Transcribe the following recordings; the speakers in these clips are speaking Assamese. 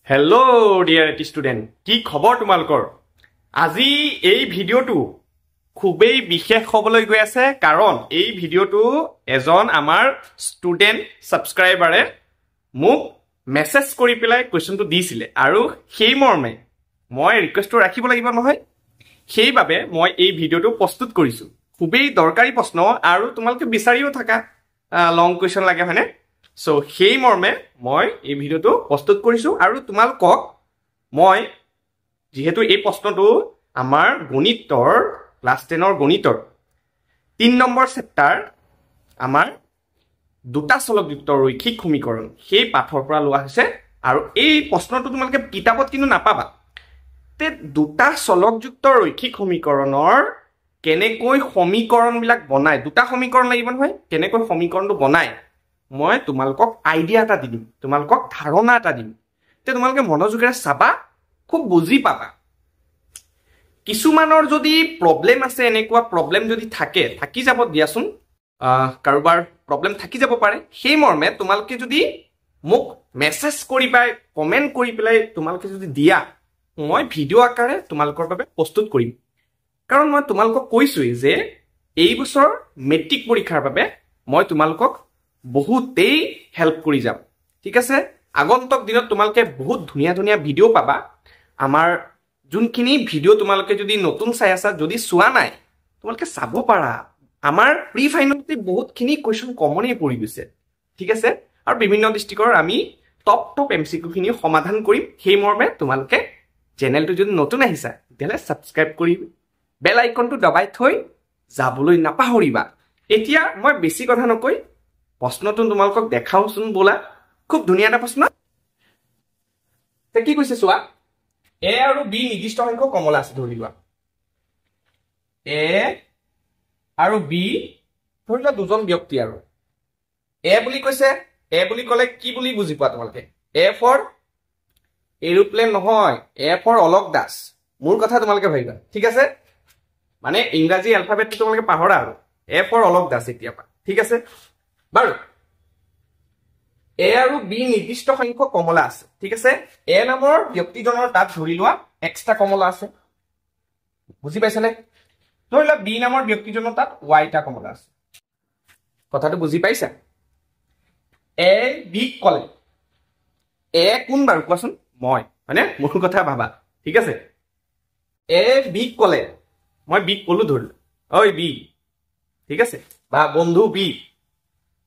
হেল্ল' ডিয়াৰ ষ্টুডেণ্ট, কি খবৰ তোমালোকৰ? আজি এই ভিডিঅ'টো খুবেই বিশেষ হ'বলৈ গৈ আছে, কাৰণ এই ভিডিঅ'টো এজন আমাৰ ষ্টুডেণ্ট ছাবস্ক্ৰাইবাৰে মোক মেছেজ কৰি পেলাই কুৱেশ্যনটো দিছিলে, আৰু সেই মৰ্মে মই ৰিকুৱেষ্টটো ৰাখিব লাগিব নহয়, সেইবাবে মই এই ভিডিঅ'টো প্ৰস্তুত কৰিছোঁ। খুবেই দৰকাৰী প্ৰশ্ন, আৰু তোমালোকে বিচাৰিও থাকা লং কুৱেশ্যন লাগে হয়নে? সো সেই মৰ্মে মই এই ভিডিঅ'টো প্ৰস্তুত কৰিছোঁ, আৰু তোমালোকক মই যেহেতু এই প্ৰশ্নটো আমাৰ গণিতৰ ক্লাছ 10ৰ গণিতৰ 3 নম্বৰ চেপ্টাৰ আমাৰ দুটা চলকযুক্ত ৰৈখিক সমীকৰণ সেই পাঠৰ পৰা লোৱা হৈছে, আৰু এই প্ৰশ্নটো তোমালোকে কিতাপত কিন্তু নাপাবা। তে দুটা চলকযুক্ত ৰৈখিক সমীকৰণৰ কেনেকৈ সমীকৰণবিলাক বনায়, দুটা সমীকৰণ লাগিব নহয়, কেনেকৈ সমীকৰণটো বনায় মই তোমালোকক আইডিয়া এটা দিম, তোমালোকক ধাৰণা এটা দিম। তে তোমালোকে মনোযোগেৰে চাবা, খুব বুজি পাবা। কিছুমানৰ যদি প্ৰব্লেম আছে, এনেকুৱা প্ৰব্লেম যদি থাকি যাব দিয়াচোন, কাৰোবাৰ প্ৰব্লেম থাকি যাব পাৰে, সেই মৰ্মে তোমালোকে যদি মোক মেছেজ কৰি পাই কমেণ্ট কৰি পেলাই তোমালোকে যদি দিয়া, মই ভিডিঅ' আকাৰে তোমালোকৰ বাবে প্ৰস্তুত কৰিম। কাৰণ মই তোমালোকক কৈছোৱেই যে এই বছৰ মেট্ৰিক পৰীক্ষাৰ বাবে মই তোমালোকক বহুতেই হেল্প কৰি যাম, ঠিক আছে? আগন্তুক দিনত তোমালোকে বহুত ধুনীয়া ধুনীয়া ভিডিঅ' পাবা। আমাৰ যোনখিনি ভিডিঅ' তোমালোকে যদি নতুন চাই আছা, যদি চোৱা নাই তোমালোকে চাব পাৰা। আমাৰ প্ৰি ফাইনেলতে বহুতখিনি কুৱেশ্যন কমনেই পৰি গৈছে, ঠিক আছে? আৰু বিভিন্ন ডিষ্ট্ৰিক্টৰ আমি টপ MCQ খিনি সমাধান কৰিম। সেই মৰ্মে তোমালোকে চেনেলটো যদি নতুন আহিছা তেতিয়াহ'লে ছাবস্ক্ৰাইব কৰি বেল আইকনটো দবাই থৈ যাবলৈ নাপাহৰিবা। এতিয়া মই বেছি কথা নকৈ প্ৰশ্নটো তোমালোকক দেখাওচোন ব'লা। খুব ধুনীয়া এটা প্ৰশ্ন। কি কৈছে চোৱা, এ আৰু বি নিৰ্দিষ্ট সংখ্যক কমলা আছে ধৰি লোৱা। এ আৰু বি ধৰি লোৱা দুজন ব্যক্তি, আৰু এ বুলি কৈছে। এ বুলি ক'লে কি বুলি বুজি পোৱা তোমালোকে? এ ফৰ এৰোপ্লেন নহয়, এ ফৰ অলক দাস। মোৰ কথা তোমালোকে ভাবিবা, ঠিক আছে? মানে ইংৰাজী এলফাবেটটো তোমালোকে পাহৰা, আৰু এ ফৰ অলক দাস এতিয়াৰ পৰা, ঠিক আছে বাৰু? এ আৰু বি নিৰ্দিষ্ট সংখ্যক কমলা আছে, ঠিক আছে? এ নামৰ ব্যক্তিজনৰ তাত ধৰি লোৱা এক্সট্ৰা কমলা আছে, বুজি পাইছানে? ধৰি লোৱা বি নামৰ ব্যক্তিজনৰ তাত ৱাইটা কমলা আছে। কথাটো বুজি পাইছা? এ বিক ক'লে, এ কোন বাৰু কোৱাচোন? মই, হয়নে? মোৰ কথা ভাবা, ঠিক আছে? এ বিক ক'লে, মই বিক ক'লো ধৰিলো, ঐ বি, ঠিক আছে? বা বন্ধু বি,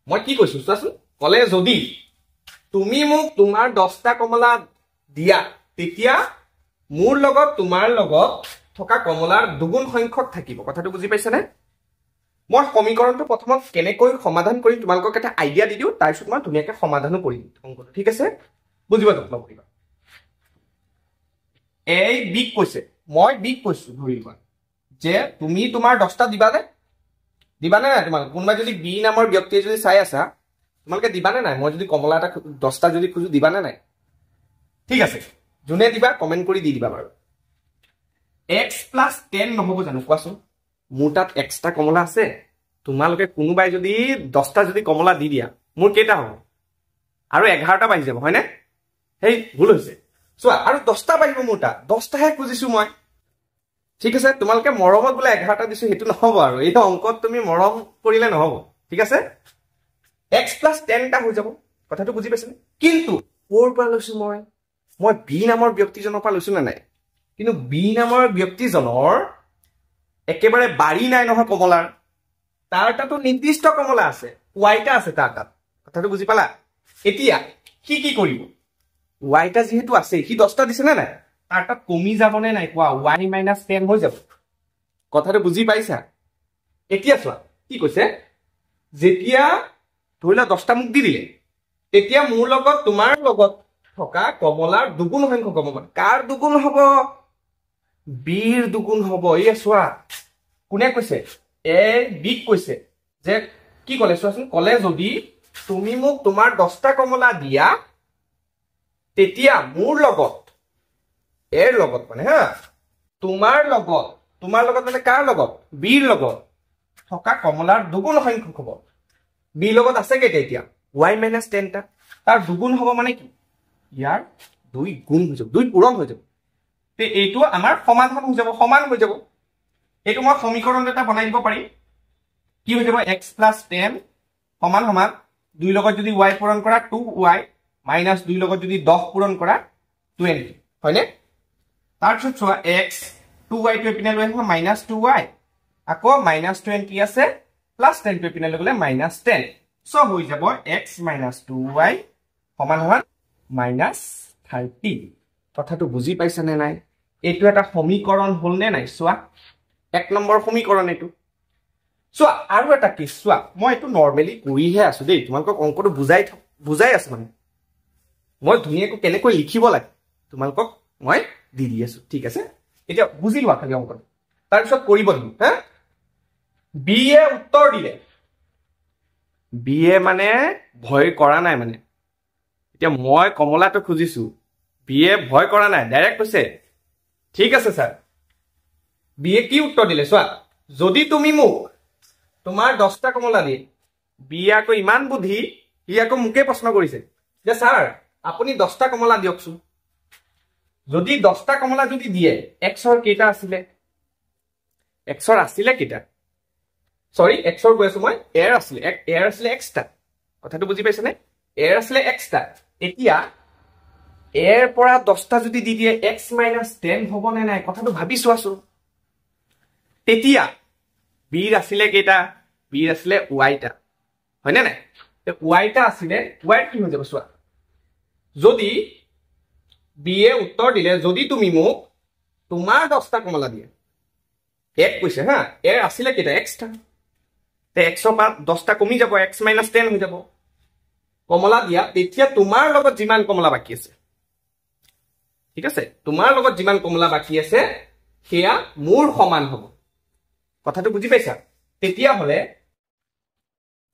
মই কি কৈছো চোৱাচোন? ক'লে যদি তুমি মোক তোমাৰ 10টা কমলা দিয়া, তেতিয়া মোৰ লগত তোমাৰ লগত থকা কমলাৰ দুগুণ সংখ্যক থাকিব। কথাটো বুজি পাইছানে? মই সমীকৰণটো প্ৰথমত কেনেকৈ সমাধান কৰিম তোমালোকক এটা আইডিয়া দি দিওঁ, তাৰপিছত মই ধুনীয়াকৈ সমাধানো কৰিম অংকটো, ঠিক আছে? বুজিবা যত্ন কৰিবা। এ বিক কৈছে, মই বিক কৈছো ধৰি লোৱা যে তুমি তোমাৰ 10টা দিবানে? দিবানে নাই? তোমালোকে কোনোবাই যদি বি নামৰ ব্যক্তিয়ে যদি চাই আছা, তোমালোকে দিবানে নাই? মই যদি কমলা এটা 10টা যদি খোজো, দিবানে নাই? ঠিক আছে, যোনে দিবা কমেণ্ট কৰি দি দিবা বাৰু। x প্লাছ 10 নহ'ব জানো কোৱাচোন? মোৰ তাত এক্সট্ৰা কমলা আছে, তোমালোকে কোনোবাই যদি 10টা যদি কমলা দি দিয়া, মোৰ কেইটা হ'ব? আৰু 11টা বাঢ়ি যাব, হয়নে? সেই ভুল হৈছে চোৱা, আৰু 10টা বাঢ়িব মোৰ তাত, 10টাহে খুজিছো মই, ঠিক আছে? তোমালোকে মৰমত বোলে 11টা দিছো, সেইটো নহ'ব। আৰু এই অংকত তুমি মৰম কৰিলে নহ'ব, ঠিক আছে? x প্লাছ 10টা হৈ যাব। কথাটো বুজি পাইছেনে? কিন্তু ক'ৰ পৰা লৈছো মই বি নামৰ ব্যক্তিজনৰ পৰা লৈছো নে নাই? কিন্তু বি নামৰ ব্যক্তিজনৰ একেবাৰে বাৰী নাই নহয় কমলাৰ, তাৰ তাতো নিৰ্দিষ্ট কমলা আছে, ৱাইটা আছে তাৰ তাত। কথাটো বুজি পালা? এতিয়া সি কি কৰিব? ৱাইটা যিহেতু আছে, সি 10টা দিছে নে নাই? তাৰ তাত কমি যাবনে নাই কোৱা? y - 10 হৈ যাব। কথাটো বুজি পাইছা? এতিয়া চোৱা কি কৈছে, যেতিয়া ধৰি লোৱা 10টা মোক দি দিলে, তেতিয়া মোৰ লগত তোমাৰ লগত থকা কমলাৰ দুগুণ সংখ্যক হ'ব। কাৰ দুগুণ হ'ব? বিৰ দুগুণ হ'ব। এই চোৱা, কোনে কৈছে? এ বিক কৈছে যে কি ক'লে চোৱাচোন, ক'লে যদি তুমি মোক তোমাৰ 10টা কমলা দিয়া, তেতিয়া মোৰ লগত, এৰ লগত মানে হা, তোমাৰ লগত মানে কাৰ লগত? বিৰ লগত থকা কমলাৰ দুগুণ সংখ্যক হ'ব। বিৰ লগত আছে কেইটা এতিয়া? y - 10টা, তাৰ দুগুণ হ'ব মানে কি? ইয়াৰ 2 গুণ হৈ যাব 2 পূৰণ হৈ যাব তে এইটো আমাৰ সমাধান হৈ যাব সমান হৈ যাব এইটো মই সমীকৰণ এটা বনাই দিব পাৰিম কি হৈ যাব x + 10 সমান সমান 2 লগত যদি y পূৰণ কৰা 2y - 2 লগত যদি 10 পূৰণ কৰা 20 হয়নে তাৰ পিছত চোৱা x 2y টো এপিনে লৈ আহিব -2y আকৌ -20 আছে +10 টো এপিনে লৈ গলে -10 সো হৈ যাব x - 2y সমান সমান -30 কথাটো বুজি পাইছা নে নাই এইটো এটা সমীকৰণ হল নে নাই চোৱা 1 নম্বৰ সমীকৰণ এইটো চোৱা আৰু এটা কেছ চোৱা মই এইটো নৰমালি কৰিহে আছো দেই তোমালোকক অংকটো বুজাই আছো মানে মই ধুনীয়াকৈ কেনেকৈ লিখিব লাগে তোমালোকক মই দি আছো ঠিক আছে এতিয়া বুজি লোৱা খালি অংকটো তাৰ পিছত কৰিব দিম হা বি এ উত্তৰ দিলে বি এ মানে ভয় কৰা নাই মানে এতিয়া মই কমলাটো খুজিছো বি এ ভয় কৰা নাই ডাইৰেক্ট কৈছে ঠিক আছে স্যাৰ বি এ কি উত্তৰ দিলে চোৱা যদি তুমি মোক তোমাৰ 10টা কমলা দিয়ে বি এ আকৌ ইমান বুদ্ধি ই আকৌ মুকে প্ৰশ্ন কৰিছে যে স্যাৰ আপুনি 10টা কমলা দিয়কচোন যদি 10টা কমলা যদি দিয়ে xৰ কেইটা আছিল xৰ আছিল কেইটা সৰি xৰ কৈছো মই এৰ আছিল xটা কথাটো বুজি পাইছনে এৰ আছিল xটা এতিয়া এৰ পৰা 10টা যদি দি দিয়ে x - 10 হ'ব নে নাই কথাটো ভাবি চোৱাছো তেতিয়া বিৰ আছিল কেইটা বিৰ আছিল y টা হয়নে নাই তে y টা আছিল y কি হৈ যাব চোৱা যদি বি এ উত্তৰ দিলে যদি তুমি মোক তোমাৰ 10টা কমলা দিয়ে এক কৈছে হা এৰ আছিল কেইটা x টা তে x ৰ পৰা 10টা কমি যাব x - 10 হৈ যাব কমলা দিয়া তেতিয়া তোমাৰ লগত যিমান কমলা বাকি আছে ঠিক আছে তোমাৰ লগত যিমান কমলা বাকি আছে সেয়া মোৰ সমান হ'ব কথাটো বুজি পাইছা তেতিয়া হলে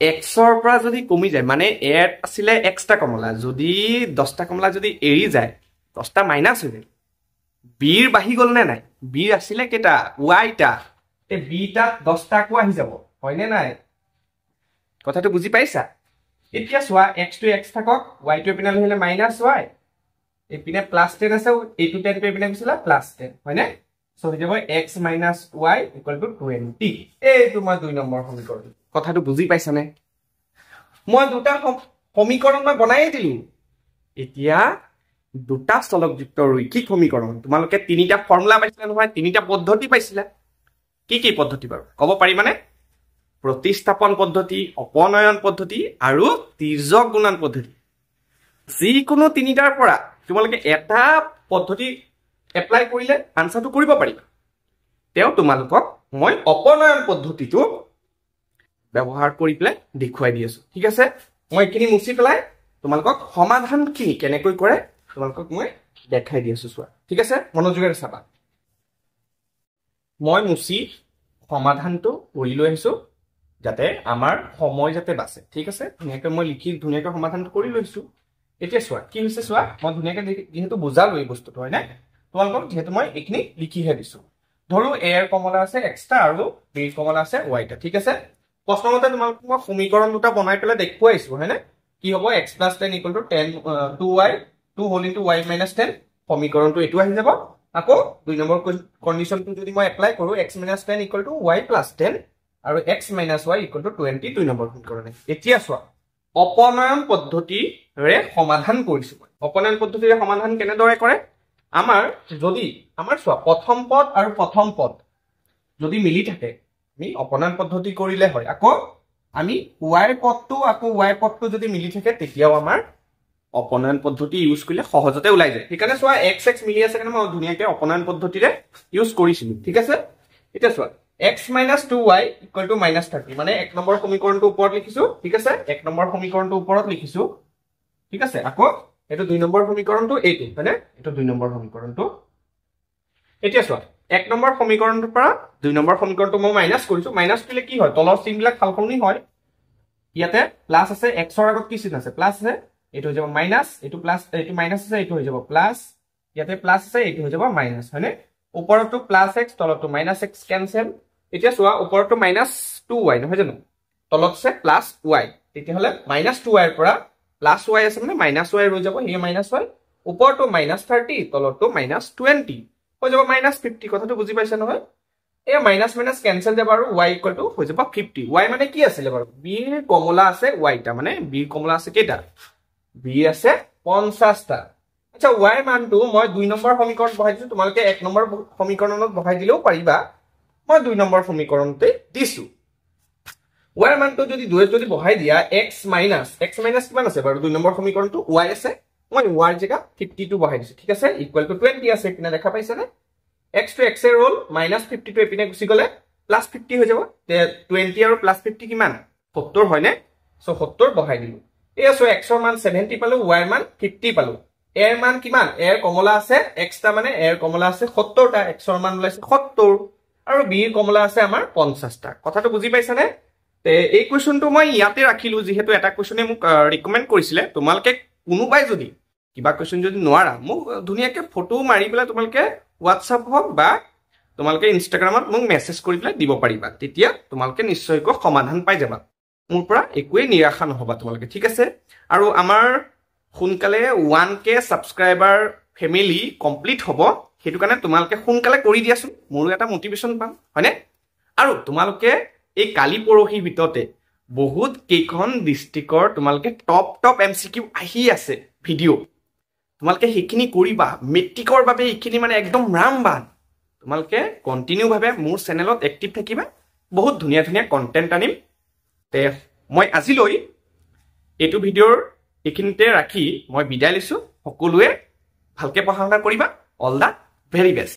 x ৰ পৰা যদি কমি যায় মানে এৰ আছিল xটা কমলা যদি 10টা কমলা যদি এৰি যায় 10টা মাইনাস হৈ যায় বিৰ বাহি গল নে নাই বিৰ আছিল কেটা y টা তে বি টা 10টা কো আহি যাব হয়নে নাই কথাটো বুজি পাইছা এতিয়া চোৱা x টো x থাকক y টো এপিনে লহিলে -y এপিনে +10 আছে এইটো 10 টো এপিনে গৈছিলা +10 হয়নে সো হৈ যাব x - y = 20 এইটো মই 2 নম্বৰ সমীকৰণ কথাটো বুজি পাইছানে মই দুটা সমীকৰণ মই বনাই দিলো এতিয়া দুটা চলকযুক্ত ৰৈখিক সমীকৰণ তোমালোকে তিনিটা ফৰ্মুলা পাইছিলা নহয় তিনিটা পদ্ধতি পাইছিলা কি পদ্ধতি বাৰু কব পাৰি মানে প্ৰতিস্থাপন পদ্ধতি অপনয়ন পদ্ধতি আৰু তিৰ্যক গুণন পদ্ধতি যিকোনো তিনিটাৰ পৰা তোমালোকে এটা পদ্ধতি এপ্লাই কৰিলে আনসাৰটো কৰিব পাৰিবা তেও তোমালোকক মই অপনয়ন পদ্ধতিটো ব্যৱহাৰ কৰি পেলাই দেখুৱাই দি আছো ঠিক আছে মই এখিনি মুছি পেলাই তোমালোকক সমাধান কি কেনেকৈ কৰে তোমালোকক মই দেখাই দি আছো চোৱা ঠিক আছে মনোযোগেৰে চাবা মই মুছি সমাধানটো কৰি লৈ আহিছো যাতে আমাৰ সময় যাতে বাছে ঠিক আছে ধুনীয়াকৈ মই লিখি ধুনীয়াকৈ সমাধানটো কৰি লৈছো এতিয়া চোৱা কি হৈছে চোৱা মই ধুনীয়াকৈ যেহেতু বুজালো এই বস্তুটো হয় না তোমালোকক যেহেতু মই এখিনি লিখিহে দিছো ধৰো a এৰ কমলা আছে x টা আৰু b এৰ কমলা আছে y টা ঠিক আছে প্ৰশ্নমতে তোমালোকক মই সমীকৰণ দুটা বনাই পেলাই দেখুৱাইছো হয় না কি হ'ব x + 10 = 10 2y 2 whole into y - 10 সমীকৰণটো এটো আহি যাব আকৌ 2 নম্বৰ কন্ডিশনটো যদি মই এপ্লাই কৰো x - 10 = y + 10 আৰু x - y = 20 2 নম্বৰ সমীকৰণে এতিয়া চোৱা অপনয়ন পদ্ধতিৰে সমাধান কৰিছো অপনয়ন পদ্ধতিৰে সমাধান কেনেদৰে কৰে আমাৰ যদি আমাৰ চোৱা প্ৰথম পদ আৰু প্ৰথম পদ যদি মিলি থাকে আমি অপনয়ন পদ্ধতি কৰিলে হয় আকৌ আমি y পদটো আকৌ y পদটো যদি মিলি থাকে তেতিয়াও আমাৰ অপনয়ন পদ্ধতি ইউজ কৰিলে সহজতে ওলাই যায় ঠিকানে চোৱা x মিলি আছে কাৰণে মই ধুনীয়াকৈ অপনয়ন পদ্ধতিৰে ইউজ কৰিছিলো ঠিক আছে এটা চোৱা x - 2y = -30 মানে 1 নম্বৰ সমীকৰণটো ওপৰত লিখিছো ঠিক আছে 1 নম্বৰ সমীকৰণটো ওপৰত লিখিছো ঠিক আছে আকৌ এটো 2 নম্বৰ সমীকৰণটো এইটো হয়নে এটো 2 নম্বৰ সমীকৰণটো এতিয়া চোৱা 1 নম্বৰ সমীকৰণটোৰ পৰা 2 নম্বৰ সমীকৰণটো মই মাইনাস কৰিছো মাইনাস কৰিলে কি হয় তলৰ চিনবিলাক খালখলনি হয় ইয়াতে প্লাস আছে x ৰ আগত কি চিন আছে প্লাস আছে এটো হৈ যাব মাইনাস এটো প্লাস এটো মাইনাস আছে এটো হৈ যাব প্লাস ইয়াতে প্লাস আছে এটো হৈ যাব মাইনাস হয়নে ওপৰটো প্লাস x তলটো মাইনাস x ক্যান্সেল এতিয়া চোৱা ওপৰটো -2y নহয় জানো তলত আছে +y তেতিয়া হলে -2y ৰ পৰা +y আছে মানে -y ৰৈ যাব এই -y ওপৰটো -30 তলৰটো -20 হৈ যাব -50 কথাটো বুজি পাইছা নহয় এই মাইনাস মাইনাস কেনসেল যাব আৰু y ইকুৱেল টু হৈ যাব 50 y মানে কি আছিল বাৰু b ৰ কমলা আছে y টা মানে b ৰ কমলা আছে কেইটা b আছে 50 টা আচ্ছা y মানটো মই 2 নম্বৰ সমীকৰণ বহাই দিছো তোমালোকে 1 নম্বৰ সমীকৰণত বহাই দিলেও পাৰিবা মই 2 নম্বৰ সমীকৰণতে দিছো y মানটো যদি 2 যদি বহাই দিয়া x মাইনাস কিমান আছে বাৰু 2 নম্বৰ সমীকৰণটো y আছে মই y ৰ জায়গা 52 বহাই দিছো ঠিক আছে ইকুৱেল টু 20 আছে কিনা দেখা পাইছানে x to x এর রোল -50 এপিনে গুছি গলে +50 হৈ যাব তে 20 আৰু +50 কিমান 70 হয় নে সো 70 বহাই দিলো এই আছে x ৰ মান 70 পালো y ৰ মান 50 পালো a ৰ মান কিমান a ৰ কমলা আছে x টা মানে a ৰ কমলা আছে 70 টা x ৰ মান ওলাইছে 70 আৰু b ৰ কমলা আছে আমাৰ 50 টা কথাটো বুজি পাইছা নে তে এই কোৱেশ্চনটো মই ইয়াতে ৰাখিলো যেহেতু এটা কোৱেশ্চনে মোক ৰিকমেন্ড কৰিছিলে তোমালকে কোনোবাই যদি কিবা কোৱেশ্চন যদি নোৱাৰা মোক ধুনিয়াকে ফটো মাৰি পেলাই তোমালকে WhatsApp হক বা তোমালকে ইনষ্টাগ্ৰামত মোক মেছেজ কৰি পেলাই দিব পাৰিবা তেতিয়া তোমালকে নিশ্চয়কৈ সমাধান পাই যাবা মোৰ পৰা একোৱে নিৰাশা নহবা তোমালকে ঠিক আছে আৰু আমাৰ সোনকালে 1k সাবস্ক্ৰাইবাৰ ফ্যামিলি কমপ্লিট হ'ব হেতু কাৰণে তোমালকে সোনকালে কৰি দিয়াছো মোৰ এটা মোটিভেশন পাম হয়নে আৰু তোমালকে এই কালি পৰহি ভিতৰতে বহুত কেইখন ডিস্ট্ৰিক্টৰ তোমালকে টপ MCQ আহি আছে ভিডিও তোমালকে হেখিনি কৰিবা মেট্ৰিকৰ বাবে হেখিনি মানে একদম ৰামবান তোমালকে কন্টিনিউ ভাবে মোৰ চেনেলত এক্টিভ থাকিবা বহুত ধুনিয়া ধুনিয়া কন্টেন্ট আনিম তে মই আজিলৈ এটো ভিডিওৰ এখিনতে ৰাখি মই বিদায় লৈছো সকলোৱে ভালকে পঢ়া শুনা কৰিবা অল দা ভেৰি বেষ্ট